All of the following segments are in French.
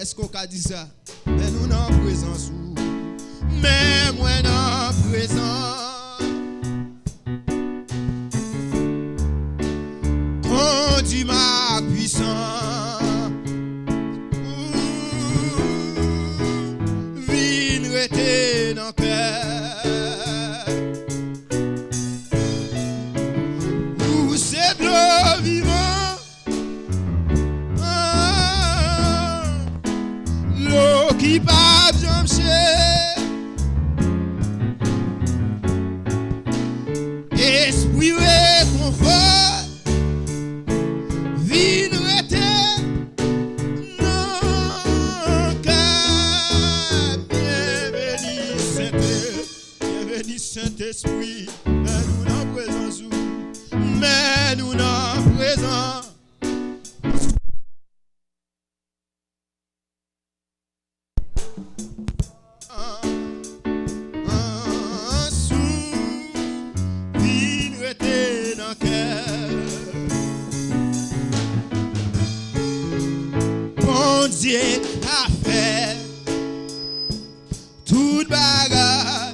Est-ce qu'on a dit ça? Mais nous n'en présence où? Mais moi n'en présence. Conduis ma puissance. Vine rester dans le cœur. Où c'est de l'eau vivant. L'eau qui pas bien esprit réconfort, vine rester dans cœur. Bienveni Sentespri, mais nous n'en présence où, mais nous n'en présence. Dieu a fait toute bagarre,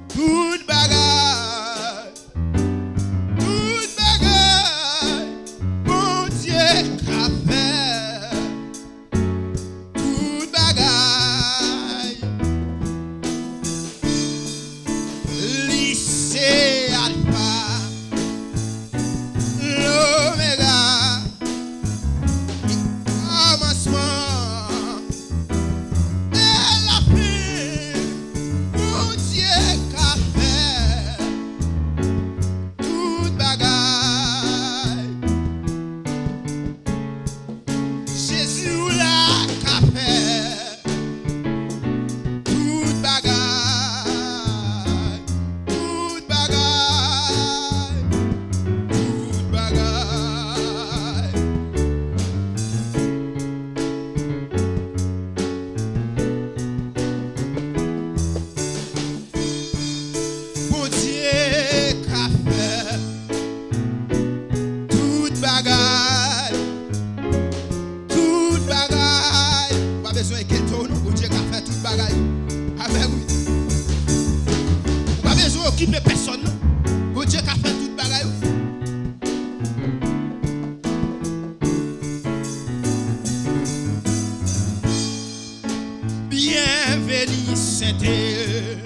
toute bagarre, toute bagarre. Bon Dieu a fait toute bagarre. Lycée Alpha, l'Oméga. De personne, bon Dieu qui a fait toute bagaille. Bienveni Sentespri,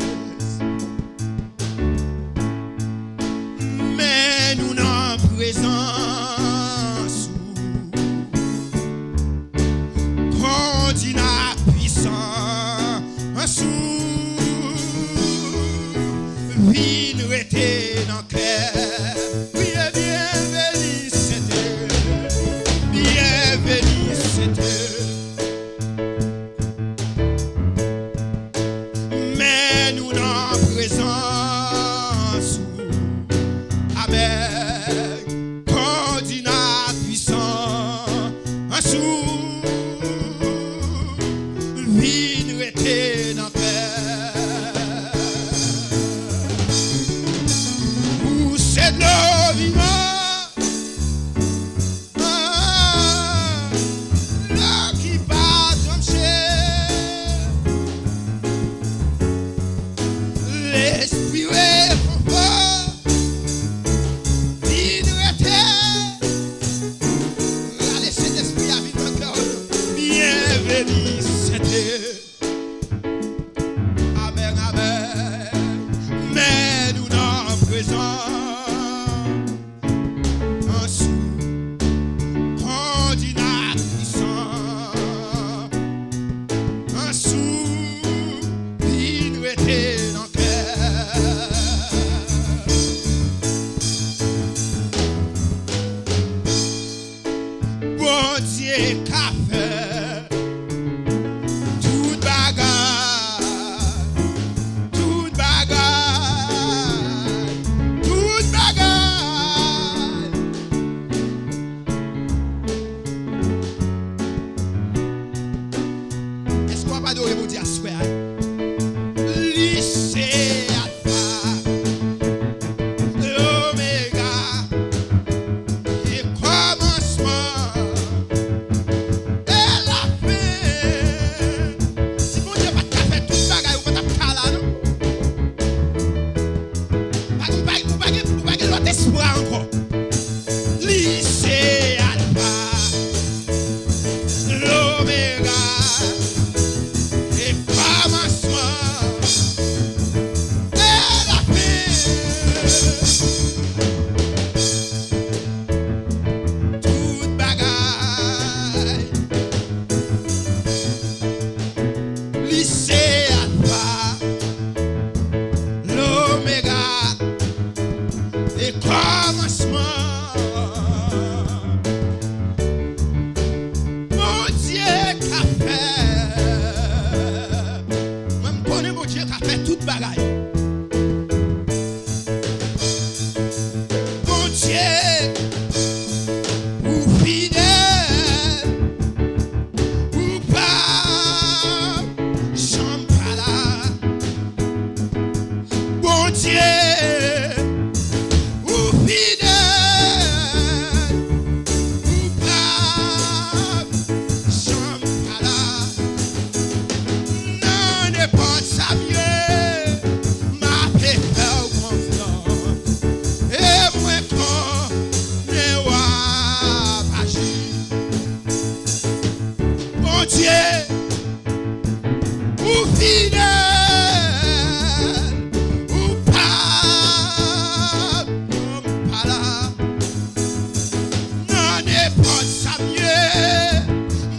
mais nous n'en présence conduis la puissance. Vine rester dans le cœur. Oui, bienveni Sentespri, bienveni Sentespri. Mais nous n'en présence avec conduis la puissance. Vine rester dans le cœur. L'eau vivant, l'eau qui passe comme l'esprit réconfort, vine rester. Allez, Sentespri a mis dans le cœur. Bienveni Sentespri. Amen, amen. Mais nous n'en présence. Bon Dieu qu'a fait toute bagarre, toute bagarre, toute bagarre. Est-ce qu'on va pas adorer mon Dieu à souhait? Lycée Alpha, l'Oméga, et commencement.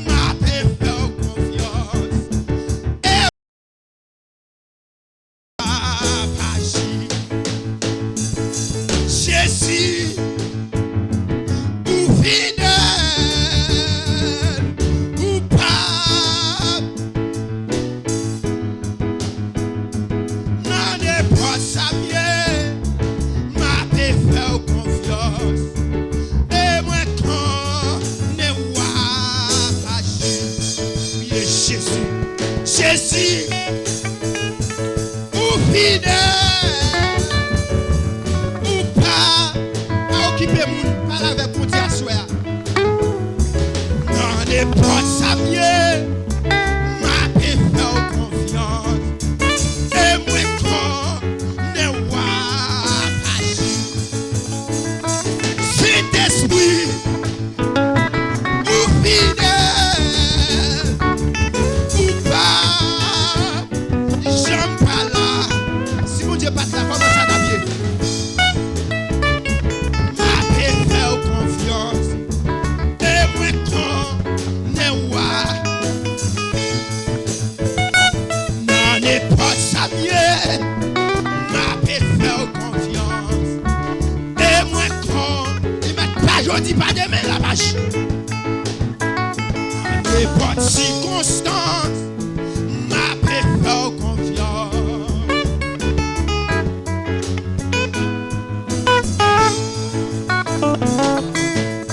m'a fait confiance. Et Abaky, Jésus, ou fidèle, ou pas, n'en est pas sa mienne, m'a fait confiance. Et moi, quand ne vois pas Jésus, Jésus, ou fidèle, ou pas, à occuper mon pas avec mon Dieu à soi. N'en est pas sa mienne, m'a fait confiance. Et moi, quand ne vois pas Sentespri, ou fidèle, ou pas, j'aime pas là. Si mon Dieu pas là, comment ça d'habiller? M'a fait confiance. Et moi, quand ne vois, n'en est pas sa mienne, m'a fait confiance. Et moi, quand il m'a pas aujourd'hui, pas demain, la vache. Et pas de circonstance, m'a fait confiance.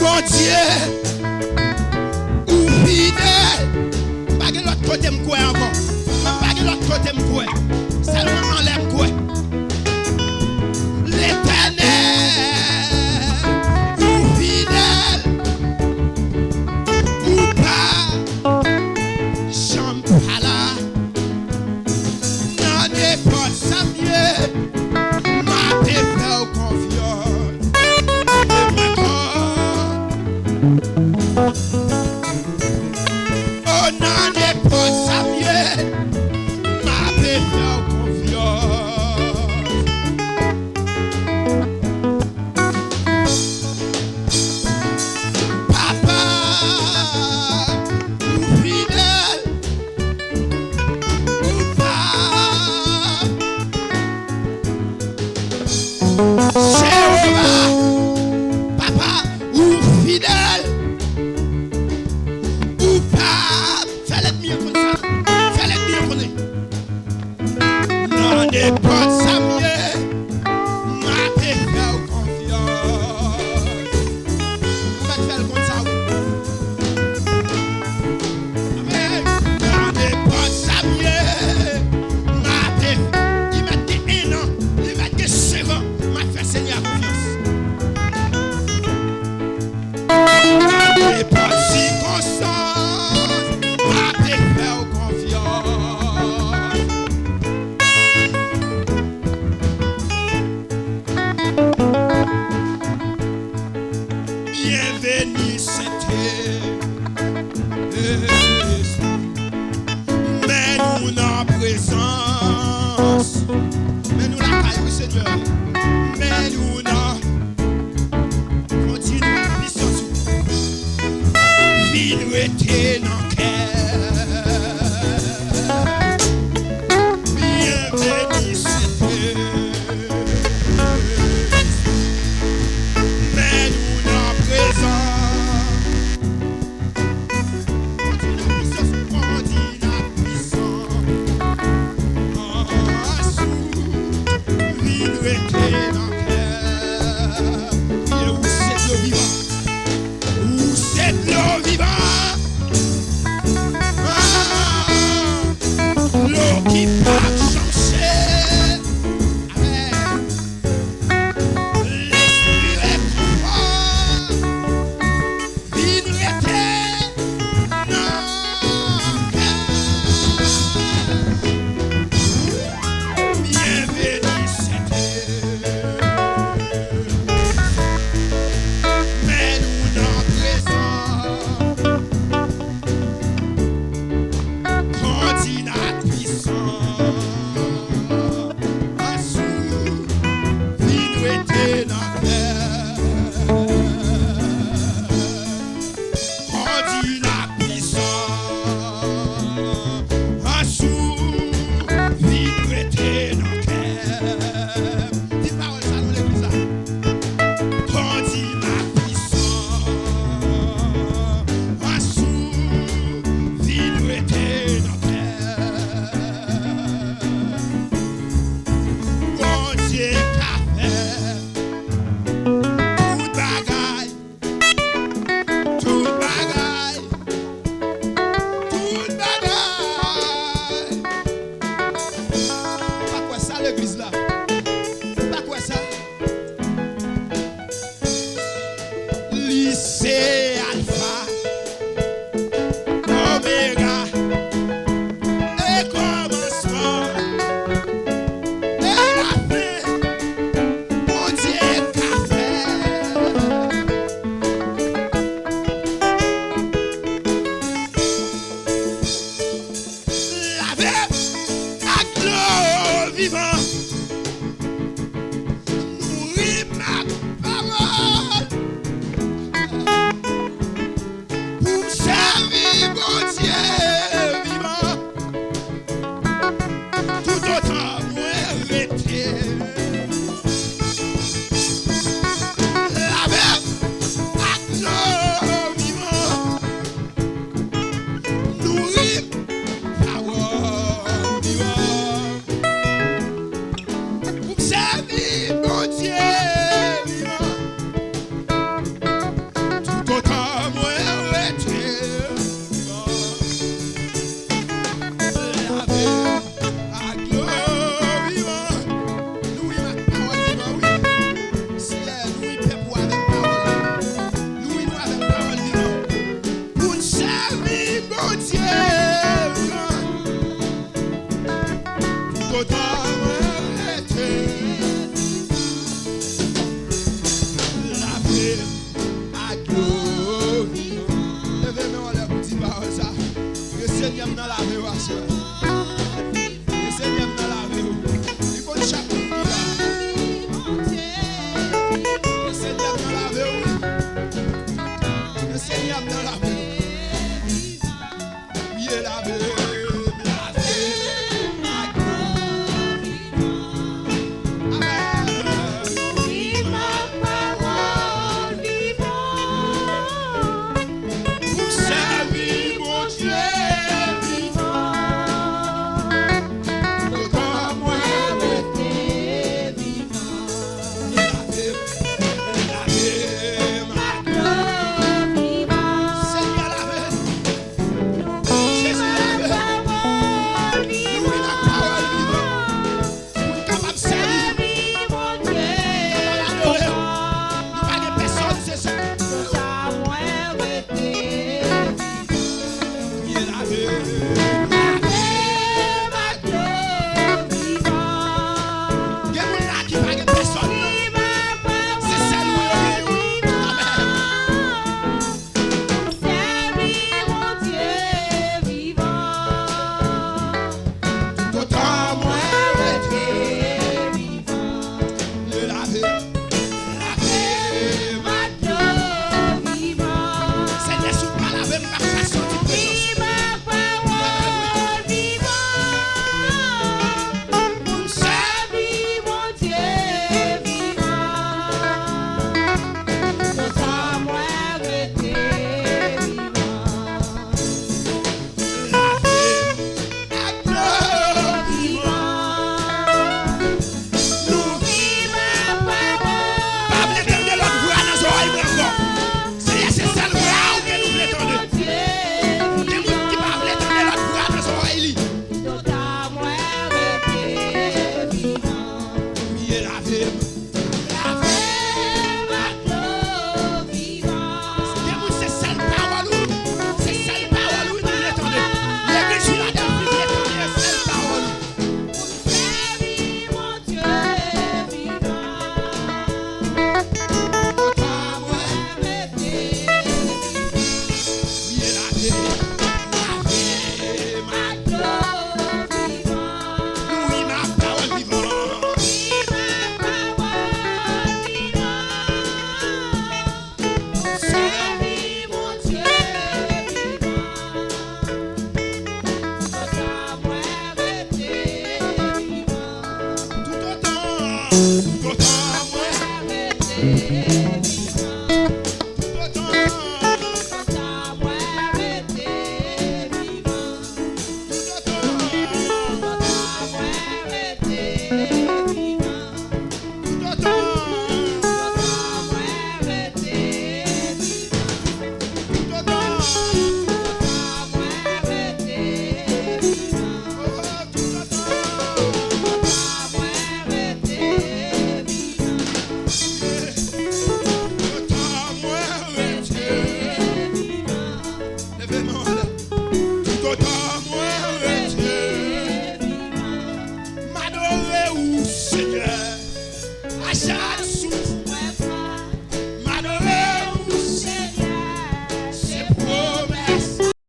Bon Dieu, ou fidèle, pas que l'autre côté me quoi encore, pas que l'autre côté me quoi, seulement enlève quoi. L'Éternel, ou fidèle, ou pas, j'aime pas là, n'en est pas sa mieux, m'a fait confiance. Et maintenant, oh, n'en est pas sa mieux, m'a fait confiance. Papa, ou fidèle, ou pas, Jéhovah, papa, ou fidèle, ou pas, fais-le mieux comme ça, fais-le mieux comme ça. N'en est pas sa mieux, m'a fait confiance. On va te faire comme ça, oui. Amen. N'en est pas sa mieux, m'a fait. Il m'a dit 1 an, il m'a dit 5 ans, m'a fait Seigneur confiance. N'en est pas circonstance, m'a fait confiance. Byenveni, Sentespri, mais nous en présence, mais nous la caille, oui Seigneur, mais nous en continue mission sous, vie nous était dans le cœur. Byenveni, Sentespri, mais nous en présence, continue mission sous, continue mission, sous, vie nous était dans le cœur. Et où c'est l'eau vivant, où c'est l'eau vivant, servir mon Dieu. Totalement arrêté. La paix à gloire. Levez-moi les petits paroles ça. Le Seigneur dans la vie, wa soeur. Le Seigneur dans la vie. Il faut chaque qui là. Le Seigneur dans la vie. Le Seigneur dans la vie. Oui, la vie. Yeah.